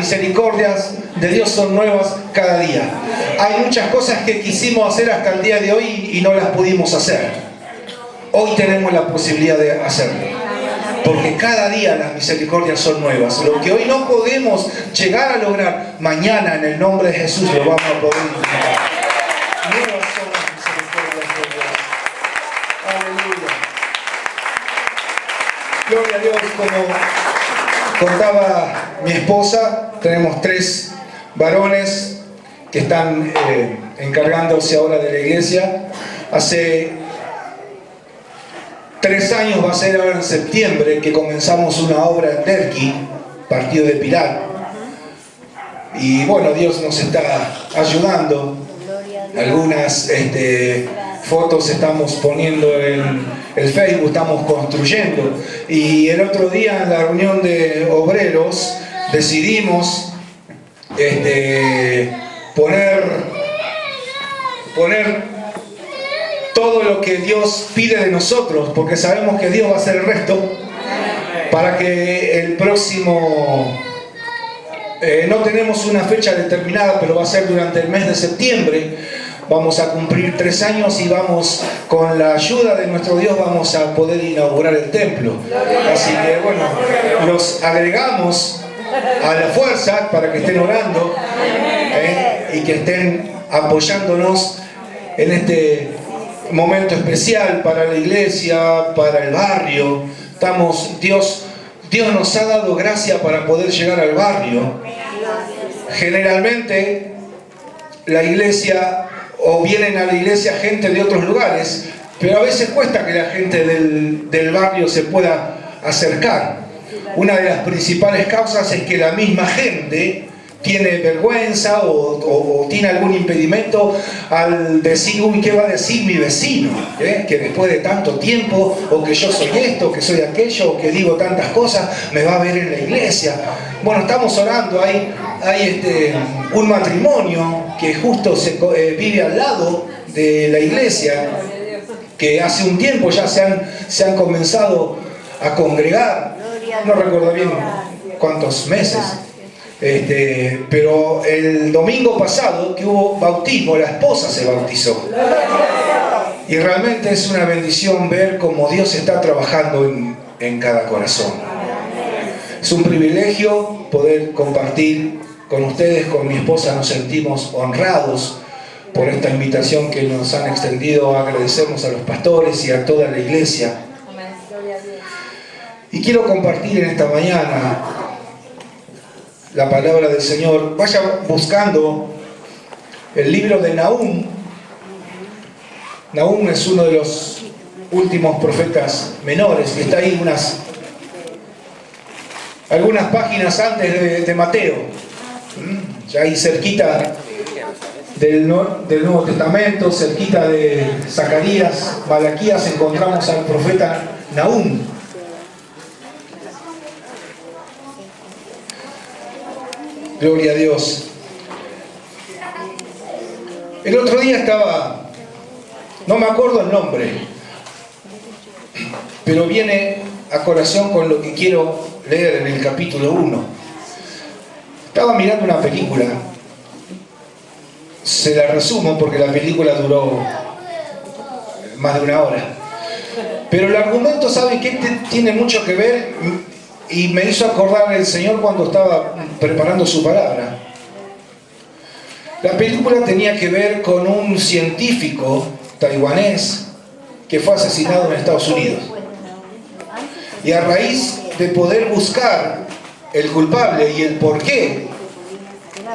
misericordias de Dios son nuevas cada día. Hay muchas cosas que quisimos hacer hasta el día de hoy y no las pudimos hacer. Hoy tenemos la posibilidad de hacerlo. Porque cada día las misericordias son nuevas. Lo que hoy no podemos llegar a lograr, mañana en el nombre de Jesús lo vamos a poder disfrutar. Nuevas son las misericordias de Dios. Aleluya. Gloria a Dios. Como contaba mi esposa, tenemos 3 varones que están encargándose ahora de la iglesia. Hace 3 años va a ser ahora en septiembre que comenzamos una obra en Derqui, partido de Pilar. Y bueno, Dios nos está ayudando. Algunas fotos estamos poniendo en el Facebook, estamos construyendo. Y el otro día en la reunión de obreros decidimos poner todo lo que Dios pide de nosotros, porque sabemos que Dios va a hacer el resto, para que el próximo, no tenemos una fecha determinada, pero va a ser durante el mes de septiembre, vamos a cumplir 3 años y vamos, con la ayuda de nuestro Dios, vamos a poder inaugurar el templo. Así que bueno, los agregamos a la fuerza para que estén orando y que estén apoyándonos en este momento especial para la iglesia, para el barrio. Dios nos ha dado gracia para poder llegar al barrio. Generalmente la iglesia, o vienen a la iglesia gente de otros lugares, pero a veces cuesta que la gente del barrio se pueda acercar. Una de las principales causas es que la misma gente tiene vergüenza o tiene algún impedimento al decir, uy, ¿qué va a decir mi vecino? Que después de tanto tiempo, o que yo soy esto, que soy aquello, o que digo tantas cosas, me va a ver en la iglesia. Bueno, estamos orando, hay un matrimonio que justo vive al lado de la iglesia, que hace un tiempo ya se han comenzado a congregar, no recuerdo bien cuántos meses. Pero el domingo pasado que hubo bautismo, la esposa se bautizó. Y realmente es una bendición ver cómo Dios está trabajando en cada corazón. Es un privilegio poder compartir con ustedes, con mi esposa. Nos sentimos honrados por esta invitación que nos han extendido. Agradecemos a los pastores y a toda la iglesia. Y quiero compartir en esta mañana la palabra del Señor. Vaya buscando el libro de Nahum. Nahum es uno de los últimos profetas menores, que está ahí algunas páginas antes de Mateo. Ya ahí cerquita del Nuevo Testamento, cerquita de Zacarías, Malaquías, encontramos al profeta Nahum. Gloria a Dios. El otro día estaba, no me acuerdo el nombre, pero viene a colación con lo que quiero leer en el capítulo 1. Estaba mirando una película, se la resumo porque la película duró más de 1 hora. Pero el argumento, ¿sabe qué? Tiene mucho que ver. Y me hizo acordar el Señor cuando estaba preparando su palabra. La película tenía que ver con un científico taiwanés que fue asesinado en Estados Unidos. Y a raíz de poder buscar el culpable y el porqué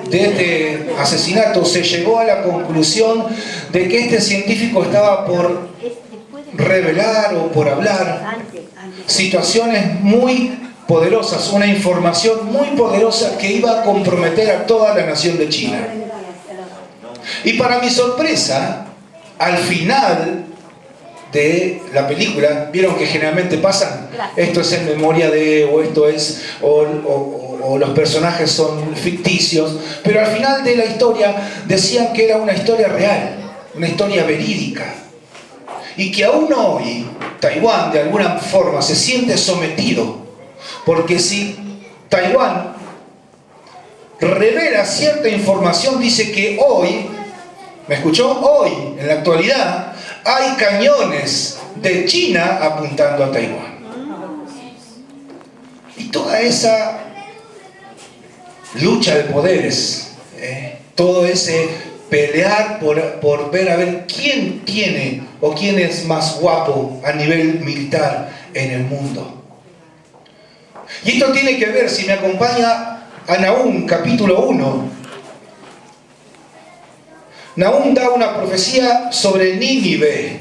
de este asesinato, se llegó a la conclusión de que este científico estaba por revelar o por hablar situaciones muy poderosas, una información muy poderosa que iba a comprometer a toda la nación de China. Y para mi sorpresa, al final de la película, vieron que generalmente pasan, esto es en memoria de, o esto es, o los personajes son ficticios, pero al final de la historia decían que era una historia real, una historia verídica, y que aún hoy Taiwán de alguna forma se siente sometido, porque si Taiwán revela cierta información. Dice que hoy, ¿me escuchó? Hoy, en la actualidad, hay cañones de China apuntando a Taiwán. Y toda esa lucha de poderes, todo ese pelear por ver a ver quién tiene o quién es más guapo a nivel militar en el mundo. Y esto tiene que ver, si me acompaña a Nahum, capítulo 1. Nahum da una profecía sobre Nínive.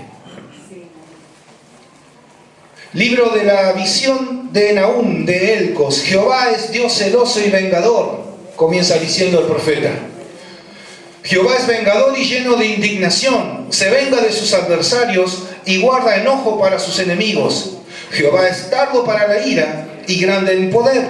Libro de la visión de Nahum, de Elcos. Jehová es Dios celoso y vengador, comienza diciendo el profeta. Jehová es vengador y lleno de indignación, se venga de sus adversarios y guarda enojo para sus enemigos. Jehová es tardo para la ira y grande en poder,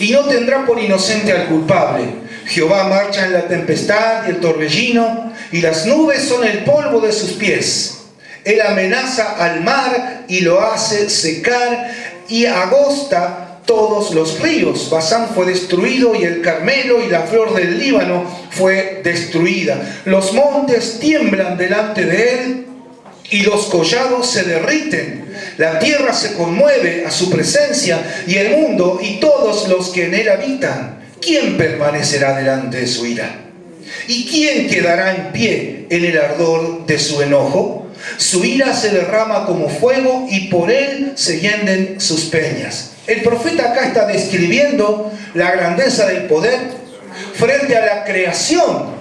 y no tendrá por inocente al culpable. Jehová marcha en la tempestad y el torbellino, y las nubes son el polvo de sus pies. Él amenaza al mar y lo hace secar, y agosta todos los ríos. Basán fue destruido, y el Carmelo y la flor del Líbano fue destruida. Los montes tiemblan delante de él, y los collados se derriten. La tierra se conmueve a su presencia, y el mundo y todos los que en él habitan. ¿Quién permanecerá delante de su ira? ¿Y quién quedará en pie en el ardor de su enojo? Su ira se derrama como fuego, y por él se hienden sus peñas. El profeta acá está describiendo la grandeza del poder frente a la creación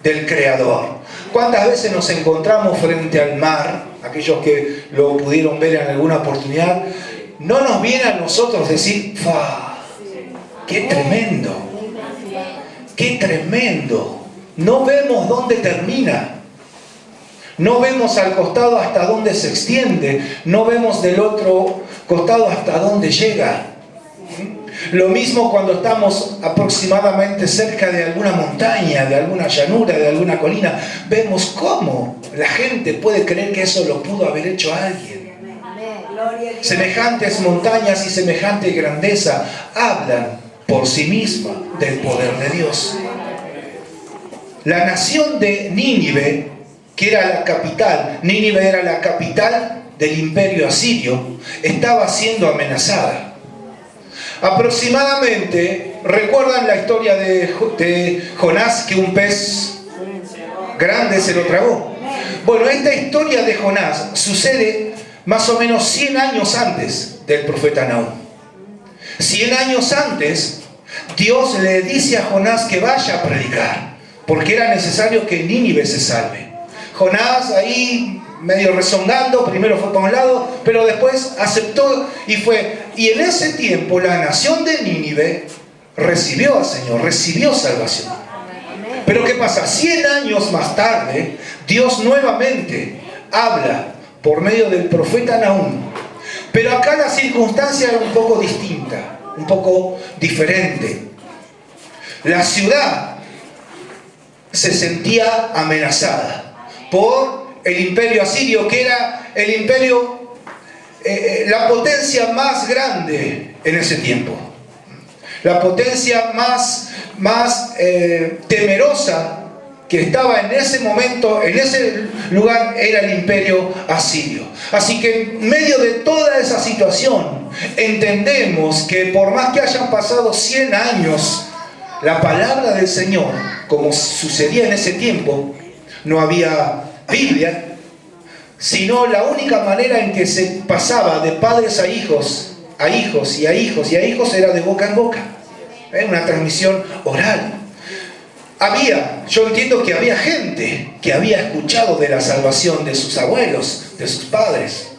del Creador. ¿Cuántas veces nos encontramos frente al mar? Aquellos que lo pudieron ver en alguna oportunidad, no nos viene a nosotros decir, ¡fua! ¡Qué tremendo! ¡Qué tremendo! No vemos dónde termina. No vemos al costado hasta dónde se extiende. No vemos del otro costado hasta dónde llega. Lo mismo cuando estamos aproximadamente cerca de alguna montaña, de alguna llanura, de alguna colina. Vemos cómo la gente puede creer que eso lo pudo haber hecho alguien. Semejantes montañas y semejante grandeza hablan por sí misma del poder de Dios. La nación de Nínive, que era la capital, Nínive era la capital del imperio asirio, estaba siendo amenazada. Aproximadamente, ¿recuerdan la historia de Jonás, que un pez grande se lo tragó? Bueno, esta historia de Jonás sucede más o menos 100 años antes del profeta Nahum. 100 años antes, Dios le dice a Jonás que vaya a predicar, porque era necesario que Nínive se salve. Jonás ahí medio rezongando, primero fue para un lado, pero después aceptó y fue. Y en ese tiempo la nación de Nínive recibió al Señor, recibió salvación. Pero ¿qué pasa? 100 años más tarde, Dios nuevamente habla por medio del profeta Nahum. Pero acá la circunstancia era un poco distinta, un poco diferente. La ciudad se sentía amenazada por el imperio asirio, que era el imperio, la potencia más grande en ese tiempo. La potencia más temerosa que estaba en ese momento, en ese lugar, era el imperio asirio. Así que en medio de toda esa situación, entendemos que por más que hayan pasado 100 años, la palabra del Señor, como sucedía en ese tiempo, no había Biblia, sino la única manera en que se pasaba de padres a hijos, a hijos y a hijos y a hijos, era de boca en boca. Una transmisión oral. Yo entiendo que había gente que había escuchado de la salvación de sus abuelos, de sus padres,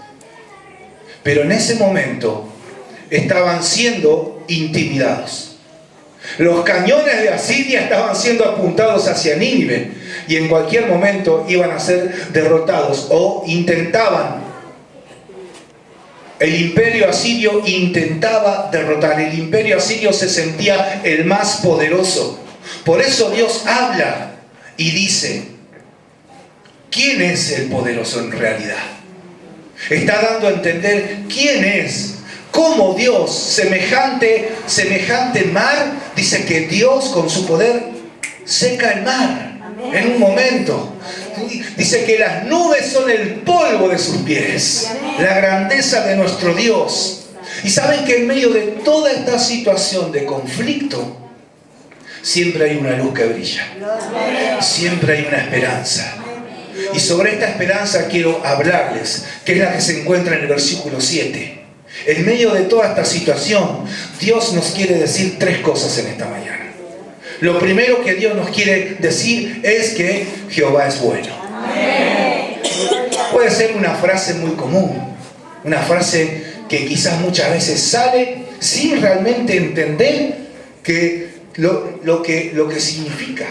pero en ese momento estaban siendo intimidados. Los cañones de Asiria estaban siendo apuntados hacia Nínive, y en cualquier momento iban a ser derrotados, o intentaban. El imperio asirio intentaba derrotar. El imperio asirio se sentía el más poderoso. Por eso Dios habla y dice, ¿quién es el poderoso en realidad? Está dando a entender quién es Como Dios, semejante mar, dice que Dios con su poder seca el mar en un momento. Dice que las nubes son el polvo de sus pies, la grandeza de nuestro Dios. Y saben que en medio de toda esta situación de conflicto, siempre hay una luz que brilla, siempre hay una esperanza. Y sobre esta esperanza quiero hablarles, que es la que se encuentra en el versículo 7. En medio de toda esta situación, Dios nos quiere decir tres cosas en esta mañana. Lo primero que Dios nos quiere decir es que Jehová es bueno. Puede ser una frase muy común, una frase que quizás muchas veces sale sin realmente entender lo que significa.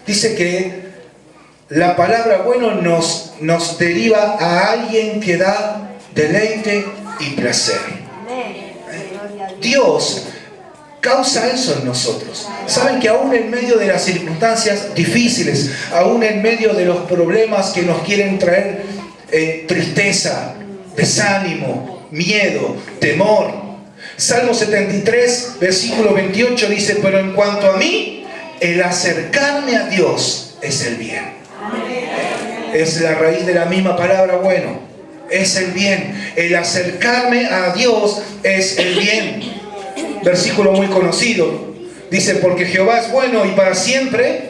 Dice que la palabra bueno nos deriva a alguien que da deleite y placer. Dios causa eso en nosotros. Saben que aún en medio de las circunstancias difíciles, aún en medio de los problemas que nos quieren traer tristeza, desánimo, miedo, temor. Salmo 73, versículo 28 dice: pero en cuanto a mí, el acercarme a Dios es el bien. Es la raíz de la misma palabra bueno. Es el bien. El acercarme a Dios es el bien. Versículo muy conocido. Dice: porque Jehová es bueno y para siempre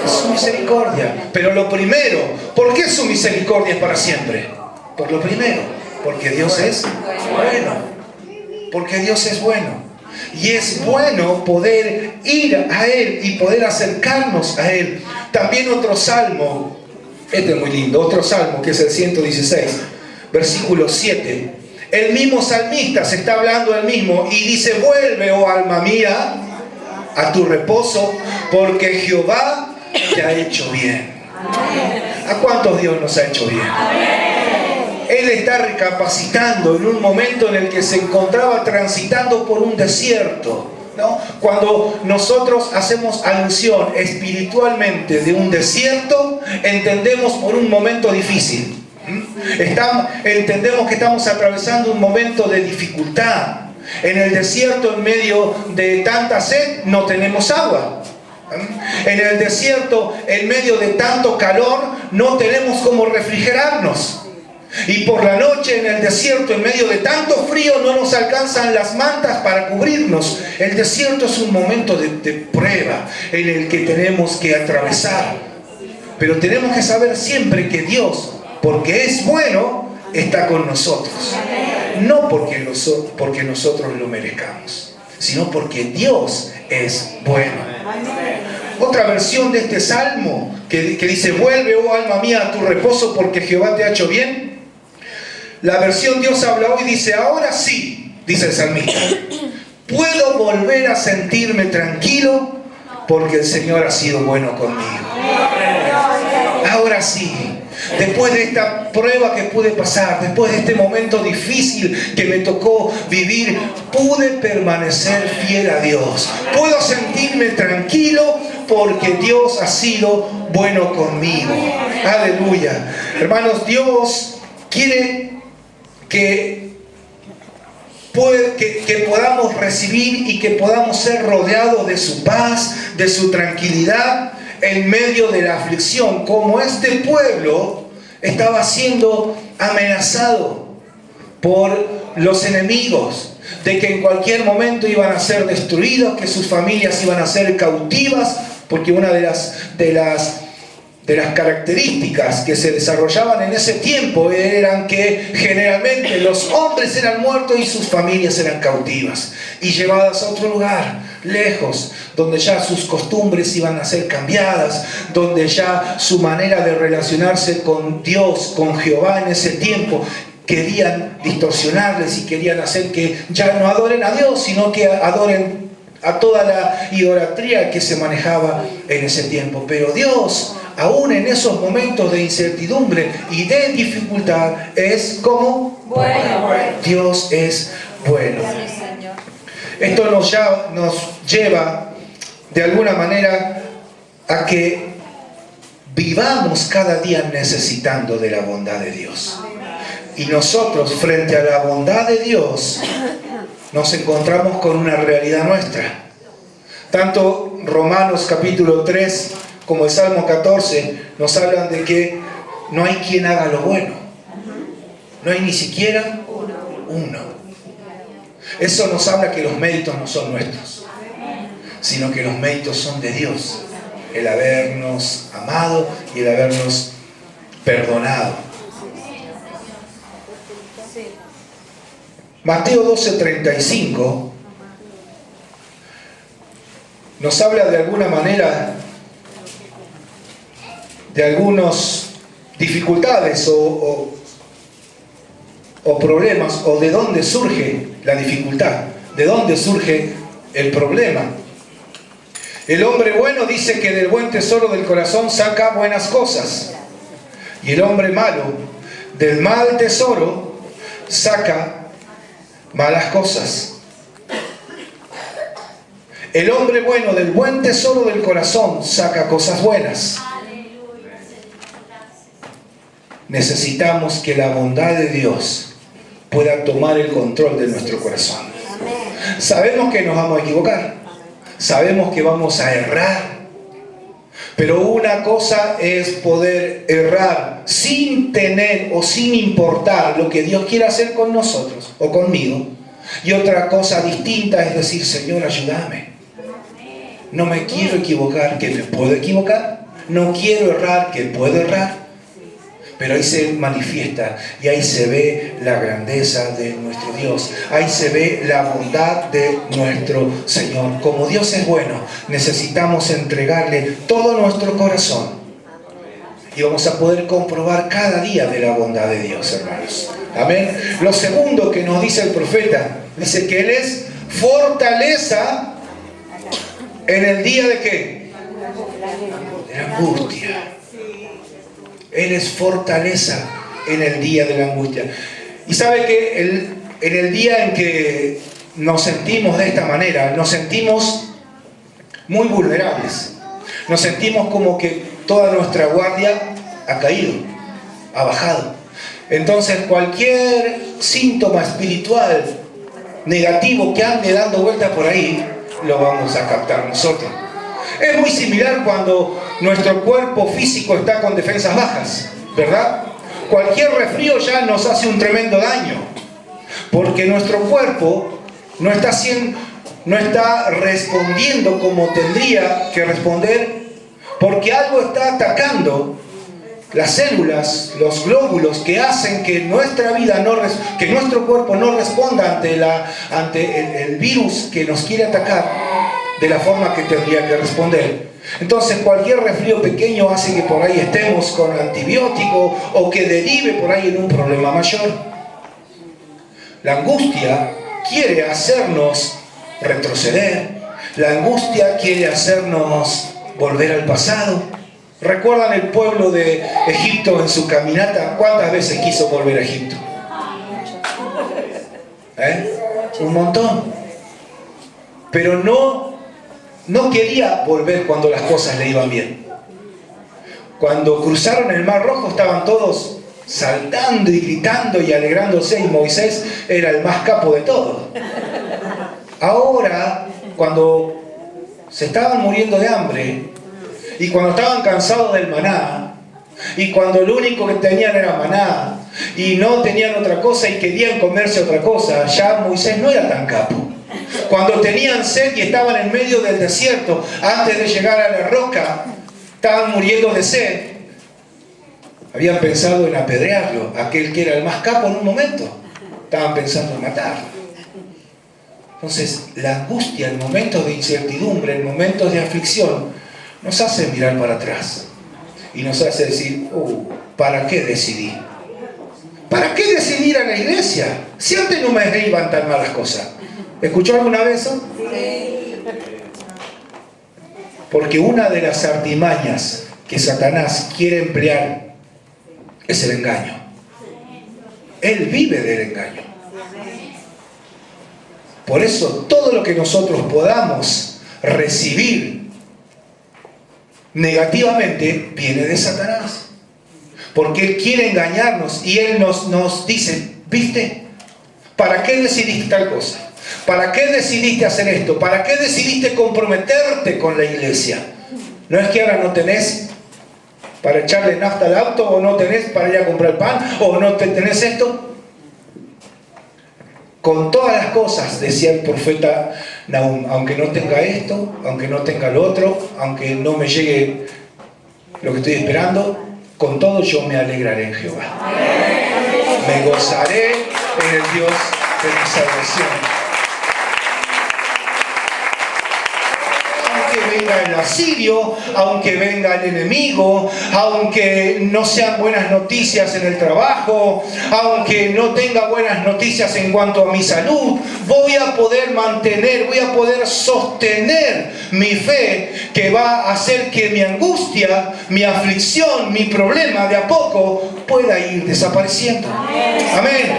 es su misericordia. Pero lo primero, ¿por qué su misericordia es para siempre? Por lo primero, porque Dios es bueno. Porque Dios es bueno. Y es bueno poder ir a Él y poder acercarnos a Él. También otro salmo, este es muy lindo, otro salmo que es el 116, versículo 7. El mismo salmista se está hablando él mismo y dice: vuelve, oh alma mía, a tu reposo, porque Jehová te ha hecho bien. ¿A cuántos Dios nos ha hecho bien? Él está recapacitando en un momento en el que se encontraba transitando por un desierto, ¿no? Cuando nosotros hacemos alusión espiritualmente de un desierto, entendemos por un momento difícil. Entendemos que estamos atravesando un momento de dificultad. En el desierto, en medio de tanta sed, no tenemos agua. En el desierto, en medio de tanto calor, no tenemos cómo refrigerarnos. Y por la noche en el desierto, en medio de tanto frío, no nos alcanzan las mantas para cubrirnos. El desierto es un momento de prueba en el que tenemos que atravesar. Pero tenemos que saber siempre que Dios, porque es bueno, está con nosotros. No porque nosotros lo merezcamos, sino porque Dios es bueno. Otra versión de este salmo que dice: vuelve, oh alma mía, a tu reposo, porque Jehová te ha hecho bien. La versión Dios habla hoy dice: ahora sí, dice el salmista, puedo volver a sentirme tranquilo porque el Señor ha sido bueno conmigo. Ahora sí, después de esta prueba que pude pasar, después de este momento difícil que me tocó vivir, pude permanecer fiel a Dios. Puedo sentirme tranquilo porque Dios ha sido bueno conmigo. Aleluya. Hermanos, Dios quiere que podamos recibir y que podamos ser rodeados de su paz, de su tranquilidad en medio de la aflicción, como este pueblo estaba siendo amenazado por los enemigos, de que en cualquier momento iban a ser destruidos, que sus familias iban a ser cautivas, porque una de las características que se desarrollaban en ese tiempo eran que generalmente los hombres eran muertos y sus familias eran cautivas y llevadas a otro lugar, lejos, donde ya sus costumbres iban a ser cambiadas, donde ya su manera de relacionarse con Dios, con Jehová en ese tiempo, querían distorsionarles y querían hacer que ya no adoren a Dios, sino que adoren a toda la idolatría que se manejaba en ese tiempo. Pero Dios, aún en esos momentos de incertidumbre y de dificultad, es como bueno. Dios es bueno. Esto nos lleva de alguna manera a que vivamos cada día necesitando de la bondad de Dios. Y nosotros, frente a la bondad de Dios, nos encontramos con una realidad nuestra. Tanto Romanos capítulo 3 como el Salmo 14 nos hablan de que no hay quien haga lo bueno. No hay ni siquiera uno. Eso nos habla que los méritos no son nuestros, sino que los méritos son de Dios. El habernos amado y el habernos perdonado. Mateo 12:35 nos habla de alguna manera de algunas dificultades o problemas, o de dónde surge la dificultad, de dónde surge el problema. El hombre bueno dice que del buen tesoro del corazón saca buenas cosas, y el hombre malo del mal tesoro saca malas cosas. El hombre bueno del buen tesoro del corazón saca cosas buenas. Necesitamos que la bondad de Dios pueda tomar el control de nuestro corazón. Sabemos que nos vamos a equivocar, sabemos que vamos a errar, pero una cosa es poder errar sin tener o sin importar lo que Dios quiere hacer con nosotros o conmigo, y otra cosa distinta es decir: Señor, ayúdame, no me quiero equivocar, que me puedo equivocar, no quiero errar, que puedo errar. Pero ahí se manifiesta y ahí se ve la grandeza de nuestro Dios. Ahí se ve la bondad de nuestro Señor. Como Dios es bueno, necesitamos entregarle todo nuestro corazón. Y vamos a poder comprobar cada día de la bondad de Dios, hermanos. Amén. Lo segundo que nos dice el profeta, dice que Él es fortaleza en el día de ¿qué? De la angustia. Él es fortaleza en el día de la angustia. Y sabe que en el día en que nos sentimos de esta manera, nos sentimos muy vulnerables. Nos sentimos como que toda nuestra guardia ha caído, ha bajado. Entonces cualquier síntoma espiritual negativo que ande dando vueltas por ahí, lo vamos a captar nosotros. Es muy similar cuando nuestro cuerpo físico está con defensas bajas, ¿verdad? Cualquier resfrío ya nos hace un tremendo daño, porque nuestro cuerpo no está respondiendo como tendría que responder, porque algo está atacando las células, los glóbulos que hacen que nuestra vida que nuestro cuerpo no responda ante el virus que nos quiere atacar de la forma que tendría que responder. Entonces cualquier resfrío pequeño hace que por ahí estemos con antibiótico o que derive por ahí en un problema mayor. La angustia quiere hacernos retroceder. La angustia quiere hacernos volver al pasado. ¿Recuerdan el pueblo de Egipto en su caminata? ¿Cuántas veces quiso volver a Egipto? Un montón. Pero no quería volver cuando las cosas le iban bien. Cuando cruzaron el Mar Rojo estaban todos saltando y gritando y alegrándose, y Moisés era el más capo de todos. Ahora, cuando se estaban muriendo de hambre y cuando estaban cansados del maná y cuando lo único que tenían era maná y no tenían otra cosa y querían comerse otra cosa, ya Moisés no era tan capo. Cuando tenían sed y estaban en medio del desierto, antes de llegar a la roca, estaban muriendo de sed, habían pensado en apedrearlo. Aquel que era el más capo en un momento, estaban pensando en matarlo. Entonces, la angustia en momentos de incertidumbre, en momentos de aflicción, nos hace mirar para atrás y nos hace decir: ¿para qué decidí? ¿Para qué decidí ir a la iglesia? Si antes no me iban tan mal las cosas. ¿Escuchó alguna vez eso? Sí. Porque una de las artimañas que Satanás quiere emplear es el engaño. Él vive del engaño. Por eso todo lo que nosotros podamos recibir negativamente viene de Satanás. porque Él quiere engañarnos y Él nos dice, ¿viste? ¿Para qué decidiste tal cosa? ¿Para qué decidiste hacer esto? ¿Para qué decidiste comprometerte con la iglesia? ¿No es que ahora no tenés para echarle nafta al auto, o no tenés para ir a comprar pan, o no tenés esto? Con todas las cosas, decía el profeta Nahum, aunque no tenga esto, aunque no tenga lo otro, aunque no me llegue lo que estoy esperando, con todo yo me alegraré en Jehová. Me gozaré en el Dios de mi salvación. Aunque venga el asirio, aunque venga el enemigo, aunque no sean buenas noticias en el trabajo, aunque no tenga buenas noticias en cuanto a mi salud, voy a poder mantener, voy a poder sostener mi fe, que va a hacer que mi angustia, mi aflicción, mi problema de a poco pueda ir desapareciendo. Amén.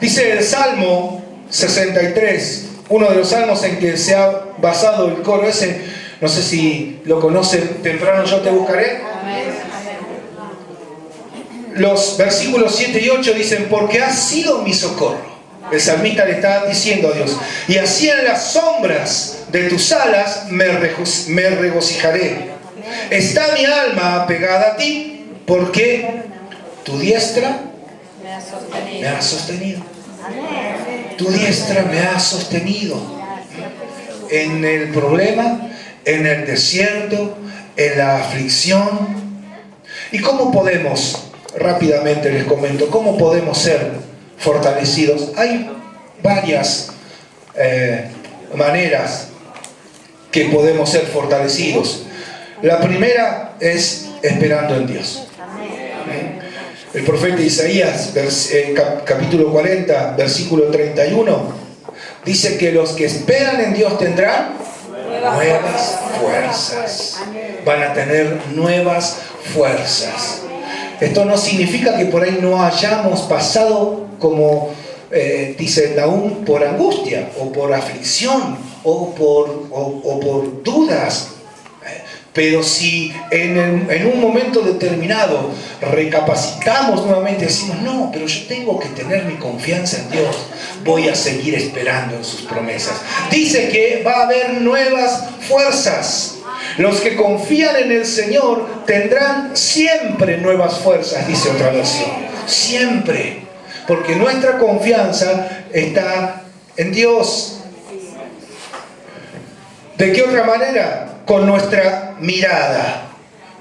Dice el Salmo 63, uno de los salmos en que se ha basado el coro ese, no sé si lo conocen, temprano yo te buscaré. Los versículos 7 y 8 dicen, porque has sido mi socorro. El salmista le está diciendo a Dios, y así en las sombras de tus alas me regocijaré. Está mi alma apegada a ti, porque tu diestra me ha sostenido. Tu diestra me ha sostenido en el problema, en el desierto, en la aflicción. ¿Y cómo podemos, rápidamente les comento, cómo podemos ser fortalecidos? Hay varias maneras que podemos ser fortalecidos. La primera es esperando en Dios. El profeta Isaías, capítulo 40, versículo 31, dice que los que esperan en Dios tendrán nuevas fuerzas. Van a tener nuevas fuerzas. Esto no significa que por ahí no hayamos pasado, como dice Nahum, por angustia, o por aflicción, o por dudas. Pero si en un momento determinado recapacitamos nuevamente y decimos, no, pero yo tengo que tener mi confianza en Dios, voy a seguir esperando en sus promesas. Dice que va a haber nuevas fuerzas. Los que confían en el Señor tendrán siempre nuevas fuerzas, dice otra versión. Siempre. Porque nuestra confianza está en Dios. ¿De qué otra manera? Con nuestra mirada,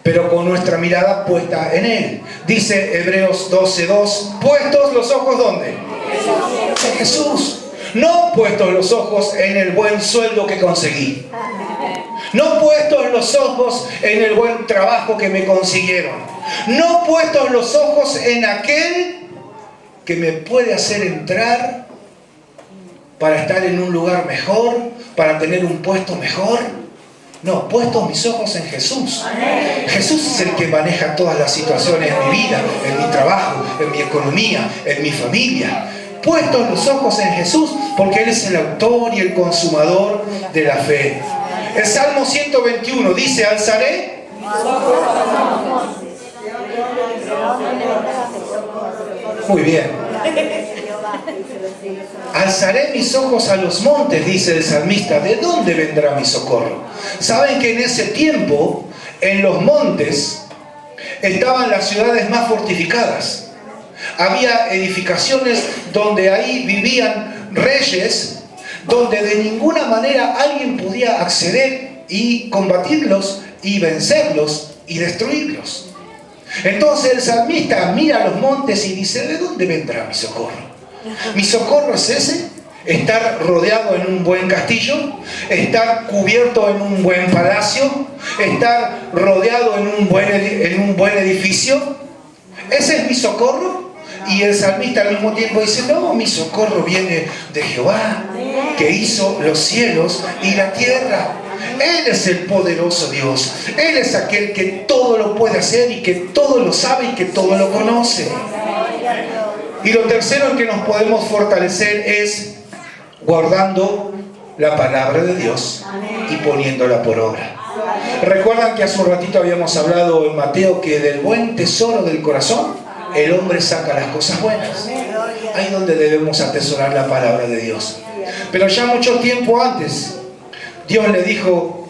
pero con nuestra mirada puesta en Él. Dice Hebreos 12:2, puestos los ojos ¿dónde? En Jesús. No puestos los ojos en el buen sueldo que conseguí. No puestos los ojos en el buen trabajo que me consiguieron. No puestos los ojos en aquel que me puede hacer entrar para estar en un lugar mejor, para tener un puesto mejor. No, puestos mis ojos en Jesús. Jesús es el que maneja todas las situaciones en mi vida, en mi trabajo, en mi economía, en mi familia. Puestos los ojos en Jesús, porque Él es el autor y el consumador de la fe. El Salmo 121 dice, alzaré. Muy bien. Alzaré mis ojos a los montes, dice el salmista. ¿De dónde vendrá mi socorro? Saben que en ese tiempo, en los montes, estaban las ciudades más fortificadas. Había edificaciones donde ahí vivían reyes, donde de ninguna manera alguien podía acceder y combatirlos y vencerlos y destruirlos. Entonces el salmista mira los montes y dice, ¿de dónde vendrá mi socorro? Mi socorro es ese, estar rodeado en un buen castillo, estar cubierto en un buen palacio, estar rodeado en un buen edificio. ¿Ese es mi socorro? Y el salmista al mismo tiempo dice, no, mi socorro viene de Jehová, que hizo los cielos y la tierra. Él es el poderoso Dios. Él es aquel que todo lo puede hacer y que todo lo sabe y que todo lo conoce. Y lo tercero en que nos podemos fortalecer es guardando la palabra de Dios y poniéndola por obra. ¿Recuerdan que hace un ratito habíamos hablado en Mateo que del buen tesoro del corazón el hombre saca las cosas buenas? Ahí es donde debemos atesorar la palabra de Dios. Pero ya mucho tiempo antes, Dios le dijo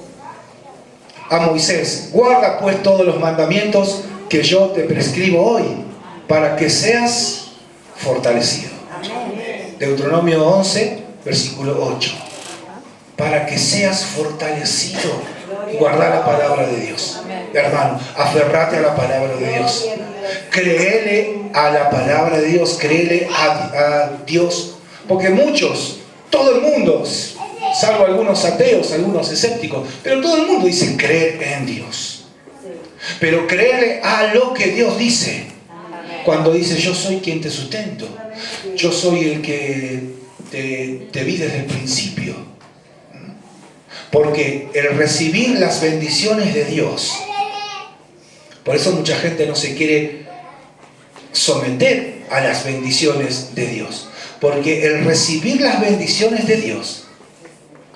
a Moisés: guarda pues todos los mandamientos que yo te prescribo hoy, para que seas fortalecido. Deuteronomio 11, versículo 8. Para que seas fortalecido. Guarda la palabra de Dios. Hermano, aferrate a la palabra de Dios. Créele a la palabra de Dios. Créele a Dios. Porque muchos, todo el mundo, salvo algunos ateos, algunos escépticos, pero todo el mundo dice creer en Dios. Pero créele a lo que Dios dice. Cuando dice: yo soy quien te sustento, yo soy el que te vi desde el principio. Porque el recibir las bendiciones de Dios, por eso mucha gente no se quiere someter a las bendiciones de Dios, porque el recibir las bendiciones de Dios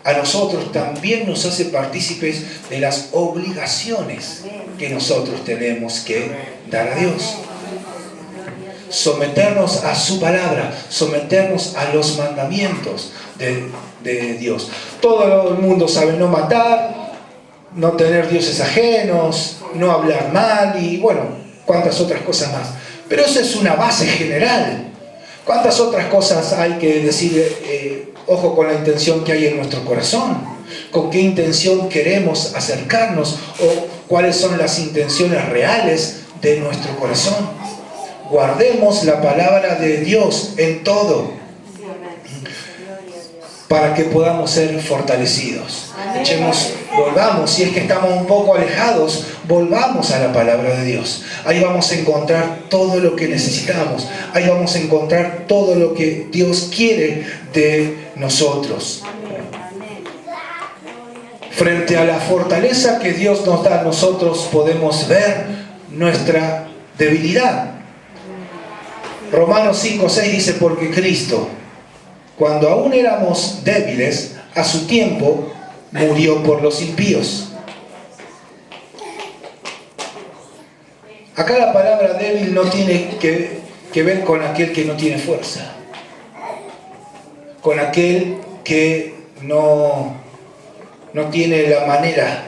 a nosotros también nos hace partícipes de las obligaciones que nosotros tenemos que dar a Dios. Someternos a su palabra, someternos a los mandamientos de Dios. Todo el mundo sabe no matar, no tener dioses ajenos, no hablar mal y bueno, cuántas otras cosas más. Pero eso es una base general. ¿Cuántas otras cosas hay que decir? Ojo con la intención que hay en nuestro corazón. ¿Con qué intención queremos acercarnos? ¿O cuáles son las intenciones reales de nuestro corazón? Guardemos la palabra de Dios en todo, para que podamos ser fortalecidos. Volvamos, si es que estamos un poco alejados, volvamos a la palabra de Dios. Ahí vamos a encontrar todo lo que necesitamos. Ahí vamos a encontrar todo lo que Dios quiere de nosotros. Frente a la fortaleza que Dios nos da, nosotros podemos ver nuestra debilidad. Romanos 5:6 dice: porque Cristo, cuando aún éramos débiles, a su tiempo murió por los impíos. Acá la palabra débil no tiene que ver con aquel que no tiene fuerza, con aquel que no tiene la manera.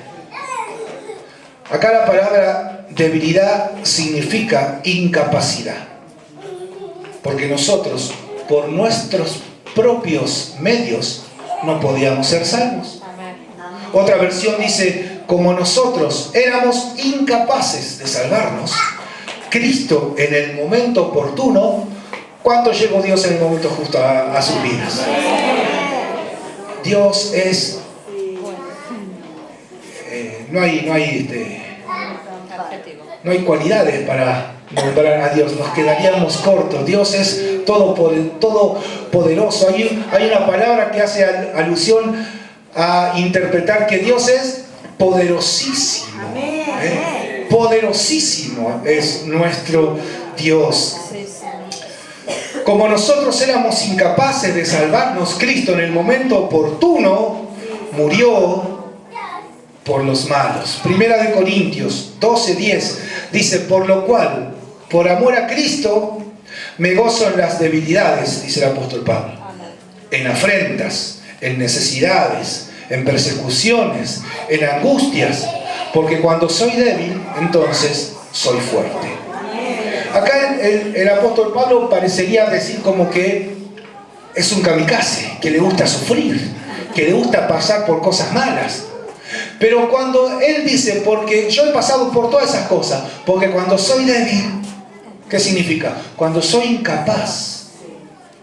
Acá la palabra debilidad significa incapacidad, porque nosotros, por nuestros propios medios, no podíamos ser salvos. Otra versión dice: como nosotros éramos incapaces de salvarnos, Cristo en el momento oportuno. ¿Cuánto llegó Dios en el momento justo a sus vidas? Dios es... no hay cualidades para nombrar a Dios, nos quedaríamos cortos. Dios es todopoderoso. Hay una palabra que hace alusión a interpretar que Dios es poderosísimo. Poderosísimo es nuestro Dios. Como nosotros éramos incapaces de salvarnos, Cristo en el momento oportuno murió por los malos. Primera de Corintios 12:10 dice: por lo cual, por amor a Cristo, me gozo en las debilidades, dice el apóstol Pablo, en afrentas, en necesidades, en persecuciones, en angustias, porque cuando soy débil, entonces soy fuerte. Acá el apóstol Pablo parecería decir como que es un kamikaze, que le gusta sufrir, que le gusta pasar por cosas malas. Pero cuando él dice: porque yo he pasado por todas esas cosas, porque cuando soy débil, ¿qué significa? Cuando soy incapaz,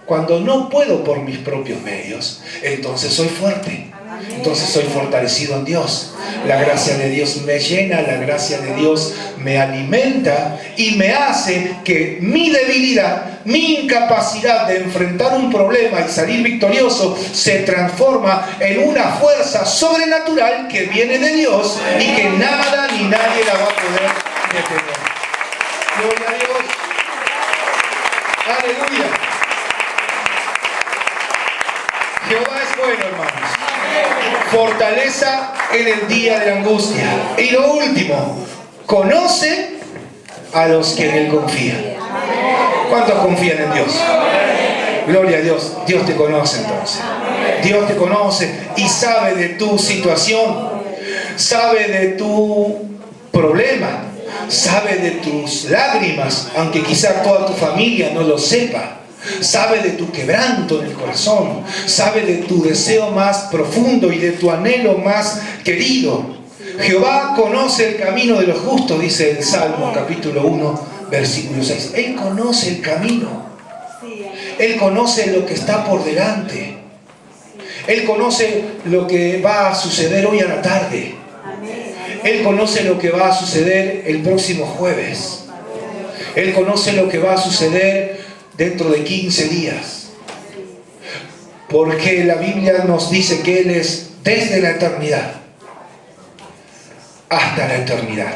cuando no puedo por mis propios medios, entonces soy fuerte, entonces soy fortalecido en Dios. La gracia de Dios me llena, la gracia de Dios me alimenta y me hace que mi debilidad, mi incapacidad de enfrentar un problema y salir victorioso, se transforma en una fuerza sobrenatural que viene de Dios y que nada ni nadie la va a poder detener. Gloria a Dios. Aleluya. Jehová es bueno, hermanos. Fortaleza en el día de la angustia. Y lo último, conoce a los que en Él confían. ¿Cuántos confían en Dios? Gloria a Dios. Dios te conoce entonces. Dios te conoce y sabe de tu situación, sabe de tu problema, sabe de tus lágrimas, aunque quizá toda tu familia no lo sepa. Sabe de tu quebranto en el corazón, sabe de tu deseo más profundo y de tu anhelo más querido. Jehová conoce el camino de los justos, dice el Salmo capítulo 1, versículo 6. Él conoce el camino. Él conoce lo que está por delante. Él conoce lo que va a suceder hoy a la tarde. Él conoce lo que va a suceder el próximo jueves. Él conoce lo que va a suceder dentro de 15 días. Porque la Biblia nos dice que Él es desde la eternidad hasta la eternidad.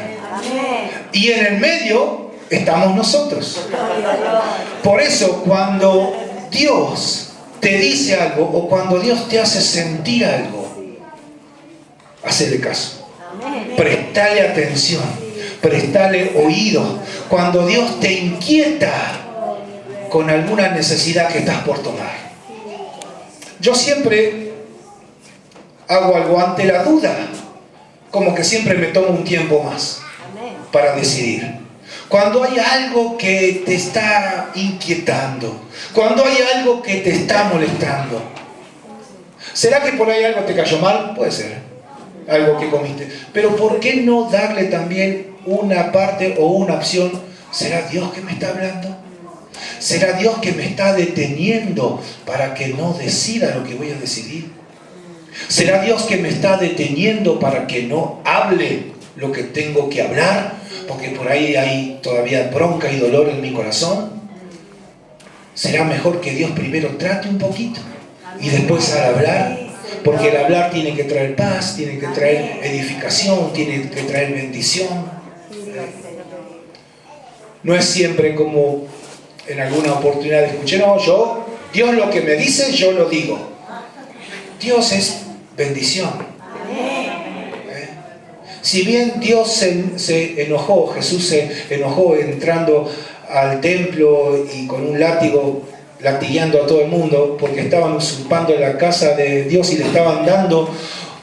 Y en el medio estamos nosotros. Por eso cuando Dios te dice algo o cuando Dios te hace sentir algo, hacele caso. Prestale atención. Prestale oído. Cuando Dios te inquieta con alguna necesidad que estás por tomar. Yo siempre hago algo ante la duda, como que siempre me tomo un tiempo más para decidir. Cuando hay algo que te está inquietando, cuando hay algo que te está molestando, ¿será que por ahí algo te cayó mal? Puede ser, algo que comiste. Pero ¿por qué no darle también una parte o una opción? ¿Será Dios que me está hablando? ¿Será Dios que me está deteniendo para que no decida lo que voy a decidir? ¿Será Dios que me está deteniendo para que no hable lo que tengo que hablar? Porque por ahí hay todavía bronca y dolor en mi corazón. ¿Será mejor que Dios primero trate un poquito y después al hablar? Porque el hablar tiene que traer paz, tiene que traer edificación, tiene que traer bendición. No es siempre como en alguna oportunidad escuché, no, Dios lo que me dice, yo lo digo. Dios es bendición. Si bien Dios se enojó, Jesús se enojó entrando al templo y con un látigo latigueando a todo el mundo porque estaban usurpando la casa de Dios y le estaban dando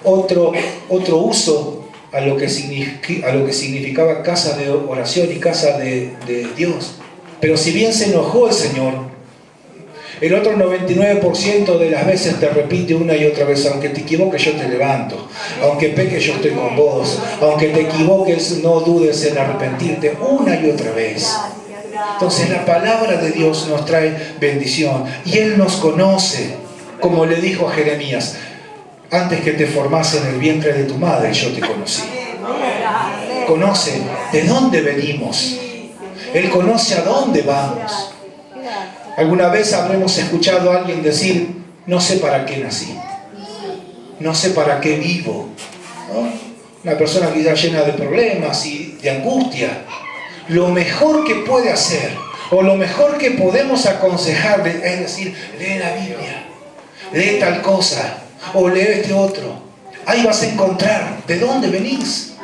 otro uso a lo que significaba casa de oración y casa de Dios. Pero si bien se enojó el Señor, el otro 99% de las veces te repite una y otra vez: aunque te equivoques yo te levanto, aunque peques yo estoy con vos, aunque te equivoques no dudes en arrepentirte, una y otra vez. Entonces la palabra de Dios nos trae bendición y Él nos conoce, como le dijo a Jeremías: antes que te formase en el vientre de tu madre yo te conocí. Conoce de dónde venimos. Él conoce a dónde vamos. Alguna vez habremos escuchado a alguien decir: no sé para qué nací, no sé para qué vivo, ¿no? Una persona que está llena de problemas y de angustia. Lo mejor que puede hacer o lo mejor que podemos aconsejarle es decir: lee la Biblia, lee tal cosa o lee este otro. Ahí vas a encontrar de dónde venís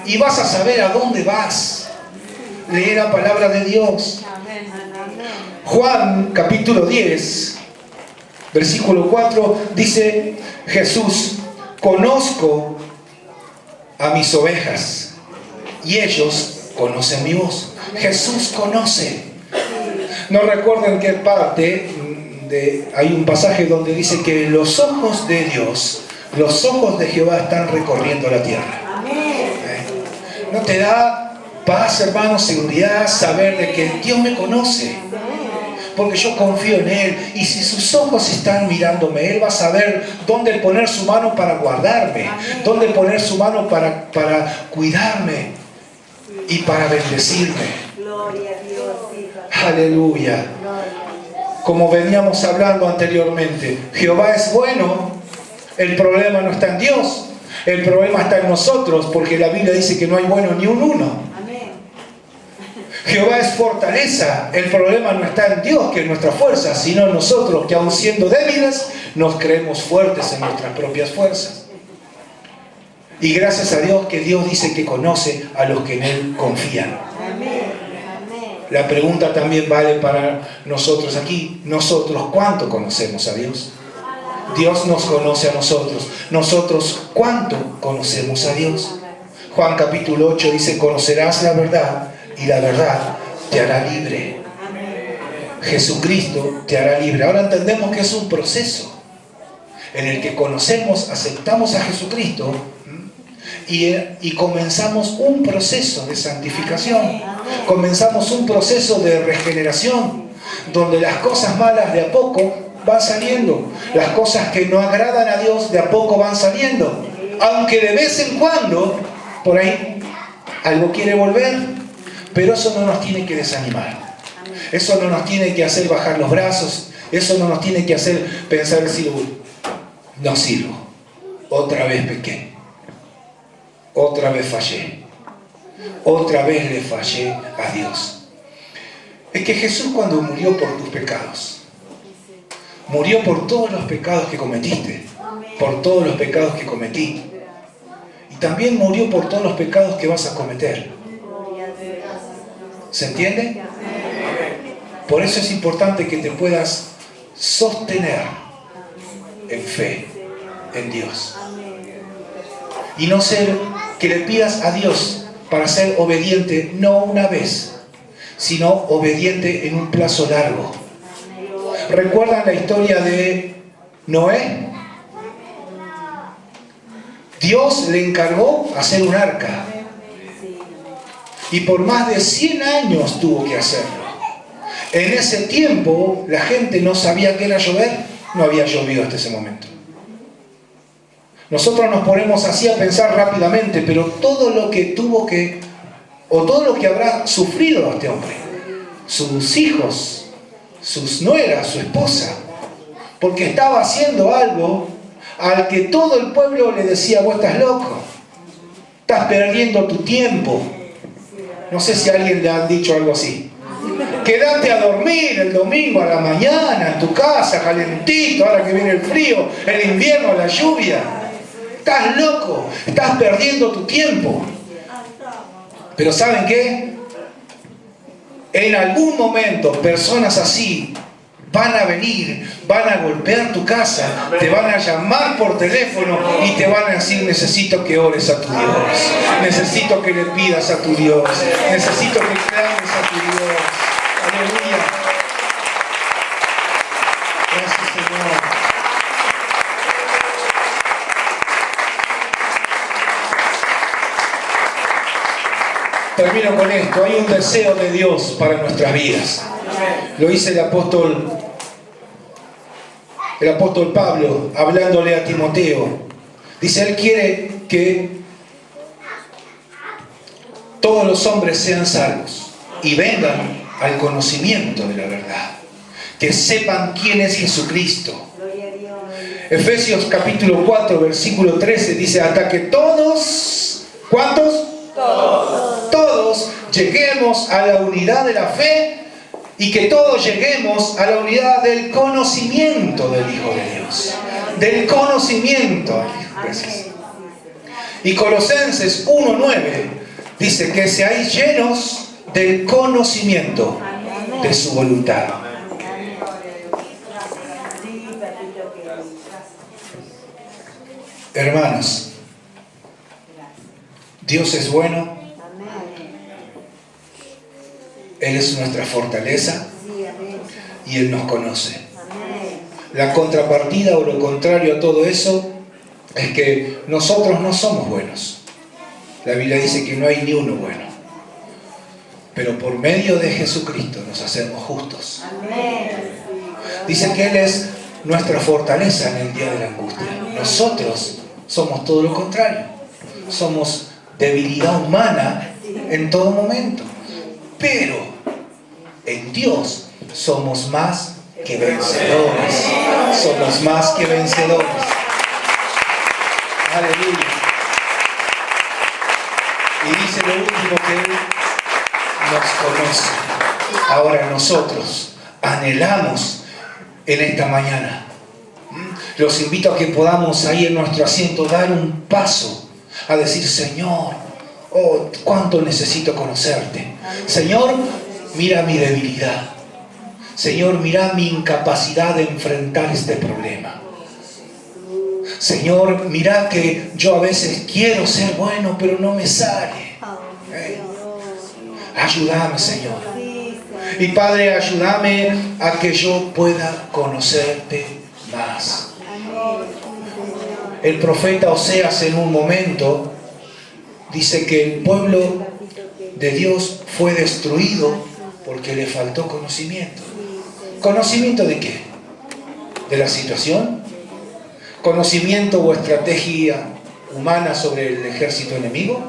y vas a saber a dónde vas. Lee la palabra de Dios. Juan capítulo 10 versículo 4 dice Jesús: conozco a mis ovejas y ellos conocen mi voz. Jesús conoce. No recuerdo en qué parte hay un pasaje donde dice que los ojos de Dios, los ojos de Jehová están recorriendo la tierra. ¿No te da paz, hermano, seguridad, saber de que Dios me conoce? Porque yo confío en Él. Y si sus ojos están mirándome, Él va a saber dónde poner su mano para guardarme, dónde poner su mano para cuidarme y para bendecirme. Aleluya. Como veníamos hablando anteriormente, Jehová es bueno. El problema no está en Dios, el problema está en nosotros, porque la Biblia dice que no hay bueno ni un uno. Jehová es fortaleza. El problema no está en Dios, que es nuestra fuerza, sino en nosotros, que aun siendo débiles, nos creemos fuertes en nuestras propias fuerzas. Y gracias a Dios que Dios dice que conoce a los que en Él confían. La pregunta también vale para nosotros aquí. Nosotros, ¿cuánto conocemos a Dios? Dios nos conoce a nosotros. Nosotros, ¿cuánto conocemos a Dios? Juan capítulo 8 dice, conocerás la verdad y la verdad te hará libre. Jesucristo te hará libre. Ahora entendemos que es un proceso en el que conocemos, aceptamos a Jesucristo y comenzamos un proceso de santificación. Comenzamos un proceso de regeneración, donde las cosas malas de a poco van saliendo. Las cosas que no agradan a Dios de a poco van saliendo. Aunque de vez en cuando, por ahí, algo quiere volver. Pero eso no nos tiene que desanimar. Eso no nos tiene que hacer bajar los brazos. Eso no nos tiene que hacer pensar, decir, no sirvo. Otra vez pequé. Otra vez fallé. Otra vez le fallé a Dios. Es que Jesús, cuando murió por tus pecados, murió por todos los pecados que cometiste, por todos los pecados que cometí, y también murió por todos los pecados que vas a cometer. ¿Se entiende? Por eso es importante que te puedas sostener en fe, en Dios. Y no ser que le pidas a Dios para ser obediente, no una vez, sino obediente en un plazo largo. ¿Recuerdan la historia de Noé? Dios le encargó hacer un arca. Y por más de 100 años tuvo que hacerlo. En ese tiempo la gente no sabía qué era llover. No había llovido hasta ese momento. Nosotros nos ponemos así a pensar rápidamente, pero todo lo que tuvo que, o todo lo que habrá sufrido este hombre, sus hijos, sus nueras, su esposa, porque estaba haciendo algo al que todo el pueblo le decía, vos estás loco, estás perdiendo tu tiempo. No sé si a alguien le han dicho algo así. Quédate a dormir el domingo a la mañana en tu casa, calentito, ahora que viene el frío, el invierno, la lluvia. Estás loco, estás perdiendo tu tiempo. Pero ¿saben qué? En algún momento personas así van a venir, van a golpear tu casa, te van a llamar por teléfono y te van a decir, necesito que ores a tu Dios, necesito que le pidas a tu Dios, necesito que clames a tu Dios. Aleluya. Gracias, Señor. Termino con esto. Hay un deseo de Dios para nuestras vidas. Lo dice el apóstol Pablo, hablándole a Timoteo. Dice, él quiere que todos los hombres sean salvos y vengan al conocimiento de la verdad. Que sepan quién es Jesucristo. Efesios capítulo 4, versículo 13 dice, hasta que todos, ¿cuántos? Todos lleguemos a la unidad de la fe y que todos lleguemos a la unidad del conocimiento del Hijo de Dios. Del conocimiento del Hijo. Gracias. Y Colosenses 1:9 dice que seáis llenos del conocimiento de su voluntad. Hermanos, Dios es bueno. Él es nuestra fortaleza y Él nos conoce. La contrapartida o lo contrario a todo eso es que nosotros no somos buenos. La Biblia dice que no hay ni uno bueno. Pero por medio de Jesucristo nos hacemos justos. Dice que Él es nuestra fortaleza en el día de la angustia. Nosotros somos todo lo contrario. Somos debilidad humana en todo momento. Pero en Dios somos más que vencedores. Somos más que vencedores. Aleluya. Y dice lo último que Él nos conoce. Ahora nosotros anhelamos en esta mañana. Los invito a que podamos ahí en nuestro asiento dar un paso a decir: Señor, oh, cuánto necesito conocerte. Señor, mira mi debilidad. Señor, mira mi incapacidad de enfrentar este problema. Señor, mira que yo a veces quiero ser bueno, pero no me sale. Ayúdame, Señor. Y Padre, ayúdame a que yo pueda conocerte más. El profeta Oseas en un momento dice que el pueblo de Dios fue destruido porque le faltó conocimiento. ¿Conocimiento de qué? ¿De la situación? ¿Conocimiento o estrategia humana sobre el ejército enemigo?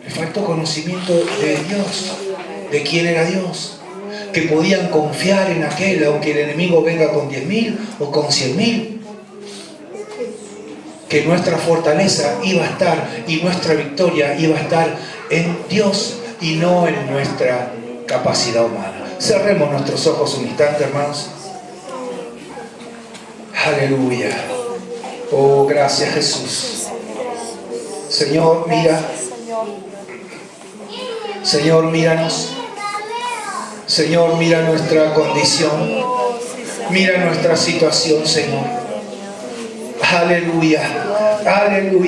Le faltó conocimiento de Dios, de quién era Dios, que podían confiar en aquel, aunque el enemigo venga con 10.000 o con 100.000, que nuestra fortaleza iba a estar y nuestra victoria iba a estar en Dios y no en nuestra capacidad humana. Cerremos nuestros ojos un instante, hermanos. Aleluya. Oh, gracias, Jesús. Señor, mira. Señor, míranos. Señor, mira nuestra condición. Mira nuestra situación, Señor. Aleluya. Aleluya.